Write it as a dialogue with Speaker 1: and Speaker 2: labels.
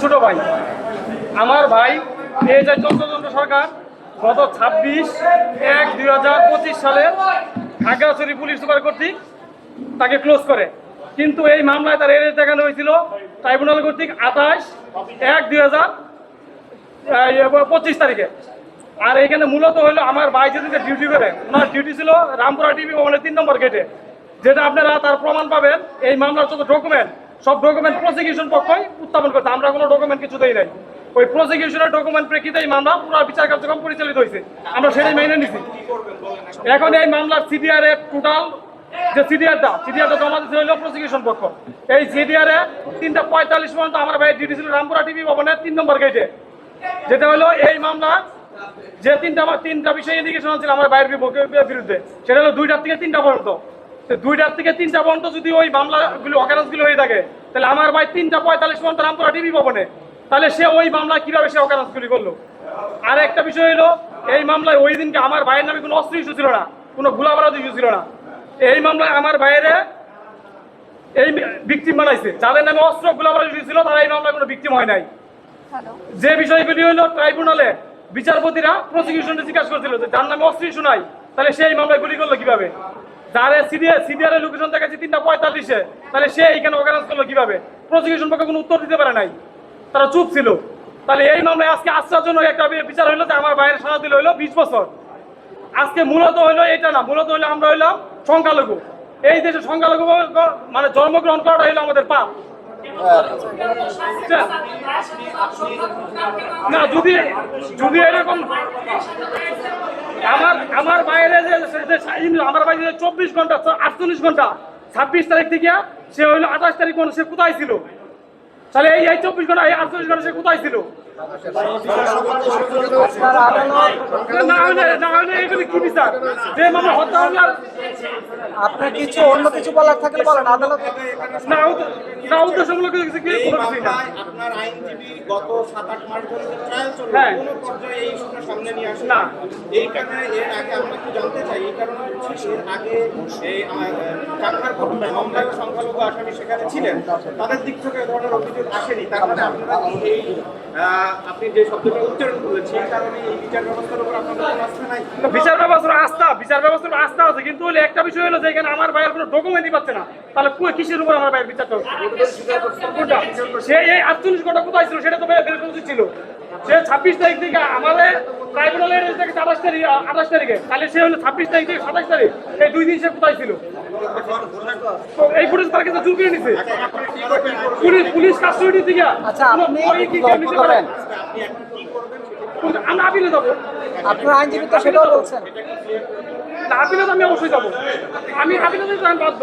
Speaker 1: ছোট ভাই আমার ভাই এই যে চন্দ্রচন্দ্র সরকার গত 26/1/2025 সালে খাগড়াছড়ি পুলিশ সুপার কর্তৃক তাকে ক্লোজ করে, কিন্তু এই মামলায় তার এরেস্ট দেখানো হয়েছিল ট্রাইব্যুনাল কর্তৃক 28/1/2025 তারিখে। আর এখানে মূলত হলো আমার ভাই যেদিকে ডিউটি করে, ওনার ডিউটি ছিল রামপুরা টিভি ভবনের 3 নম্বর গেটে, যেটা আপনারা তার প্রমাণ পাবেন। এই মামলার যত ডকুমেন্ট, সব ডকুমেন্ট প্রসিকিউশন পক্ষই উত্থাপন করতে, আমরা কোনো ডকুমেন্ট কিছু দেই নাই। ওই প্রসিকিউশনের ডকুমেন্ট প্রেক্ষিতে এই মামলা পুরো বিচার কার্যক্রম পরিচালিত হয়েছে, আমরা সেটাই মেনে নিছি। এখন এই মামলার সিডিআর এর টোটাল যে সিডিআরটা জমা দিতে হইল প্রসিকিউশন পক্ষ। এই সিডিআর এ 3:45 পর্যন্ত আমার ভাইয়ের ডিউটি ছিল রামপুরা টিভি ভবনের 3 নম্বর গেটে, যেটা হলো এই মামলা যে তিনটা বিষয় ইন্ডিকেশন ছিল আমার ভাইয়ের বিরুদ্ধে, সেটা হলো 2টা থেকে 3টা পর্যন্ত। 2টা থেকে 3টা পর্যন্ত যদি ওই মামলাগুলো অকারেন্সগুলো হয়ে থাকে, তাহলে আমার ভাই 3:45 পর্যন্ত রামপুরা টিভি ভবনে, তাহলে সে ওই মামলা কিভাবে সে অকারেন্সগুলি করলো। আর একটা বিষয় হলো এই মামলায় ওই দিনকে আমার ভাইয়ের নামে কোনো অস্ত্র ইস্যু ছিল না, কোনো গোলাবারুদ ইস্যু ছিল না। এই মামলায় আমার ভাইয়ের এই ভিকটিম বানাইছে, যাদের নামে অস্ত্র গোলাবারুদ ইস্যু ছিল তারা এই মামলায় কোনো ভিকটিম হয় নাই। যে বিষয়গুলি হলো ট্রাইব্যুনালে বিচারপতিরা প্রসিকিউশনে জিজ্ঞাসা করছিল যে যার নামে অস্ত্র ইস্যু নাই, তাহলে সেই মামলায় গুলি করলো কিভাবে। যার সিডিআর লোকেশন দেখাচ্ছে 3:45-এ, তাহলে সে এইখানে অকারেন্স করলো কিভাবে। প্রসিকিউশন পক্ষে কোনো উত্তর দিতে পারে নাই, তারা চুপ ছিল। তাহলে এই মামলায় আজকে আশ্চর্যজনক একটা বিচার হইলো যে আমার ভাইয়ের সাজা দিল হইলো 20 বছর। আজকে মূলত হইলো এটা না, মূলত হইলো আমরা হইলাম সংখ্যালঘু, এই দেশে সংখ্যালঘু মানে জন্মগ্রহণ করাটা হইলো আমাদের পাপ। না, যদি এরকম আমার বাইরে যে আমার বাইরে 24 ঘন্টা 48 ঘন্টা 26 তারিখ থেকে সে হইলো 28 তারিখ সে কোথায় ছিল, তাহলে এই 24 ঘন্টা 48 ঘন্টা সে কোথায় ছিল।
Speaker 2: আপনার কিছু অন্য কিছু বলার থাকলে বলেন। আদালত
Speaker 1: না উদ্দেশ্যমূলক
Speaker 3: আপনার আইনজীবী গত 7-8 মাস ধরে ট্রায়াল চলছে, কোনো পর্যায়ে এই ইস্যুটা সামনে নিয়ে আসে না। এই কারণে এর আগে আমরা একটু জানতে চাই, এই কারণে হচ্ছে এর আগে এই চাকমার ঘটনায় মামলায় সংখ্যালঘু আসামি সেখানে ছিলেন, তাদের দিক থেকে এ ধরনের অভিযোগ আসেনি। তার মানে আপনারা এই আপনি যে শব্দটা উচ্চারণ করলেন সেই কারণে এই বিচার ব্যবস্থার উপর আপনাদের কোনো আস্থা নাই?
Speaker 1: বিচার ব্যবস্থার আস্থা আছে, কিন্তু হলে একটা বিষয় হলো যে এখানে আমার ভাইয়ের কোনো ডকুমেন্টই পাচ্ছে না, তাহলে কিসের উপর আমার ভাইয়ের বিচারটা হচ্ছে? সে এই 48 ঘন্টা কোথায় ছিল সেটা তো বের করা উচিত ছিল। সে 26 তারিখ থেকে আমাদের ট্রাইব্যুনালের 28 তারিখে, তাহলে সে হলো 26 তারিখ থেকে 27 তারিখ, এই 2 দিন সে কোথায় ছিল? এই ফুটেজ তার কাছে জুল করে নিছে পুলিশ কাস্টডি থেকে।
Speaker 2: আচ্ছা, আপনি কি করেন?
Speaker 1: আমরা আপিলে যাবো।
Speaker 2: আপনার আইনজীবী তো সেটাও বলছেন।
Speaker 1: আপিলে তো আমি অবশ্যই যাবো, আমি আপিলে যেতে আমি বাধ্য।